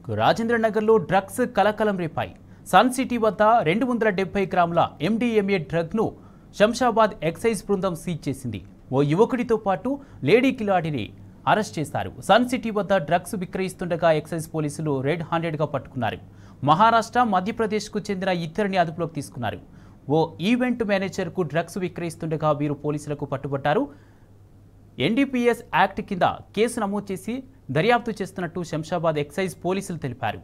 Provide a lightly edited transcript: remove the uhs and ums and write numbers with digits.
రాజేంద్రనగర్లో drugs కలకలం రేపాయి. Sun city వద్ద 270 గ్రాముల MDMA డ్రగ్ను శంషాబాద్ ఎక్సైజ్ బృందం సీజ్ చేసింది. ఓ యువకుడితో పాటు లేడీ కిలాడిని అరెస్ట్ చేశారు. సన్ సిటీ వద్ద డ్రగ్స్ విక్రయిస్తుండగా ఎక్సైజ్ పోలీసులు రెడ్ హ్యాండెడ్గా పట్టుకున్నారు. మహారాష్ట్ర, మధ్యప్రదేశ్కు చెందిన ఇద్దరిని అదుపులోకి తీసుకున్నారు. ఓ ఈవెంట్ మేనేజర్కు డ్రగ్స్ విక్రయిస్తుండగా వీరు పోలీసులకు పట్టుబట్టారు. NDPS యాక్ట్ కింద కేసు నమోదు చేసి దర్యాప్తు చేస్తున్నట్టు శంషాబాద్ ఎక్సైజ్ పోలీసులు తెలిపారు.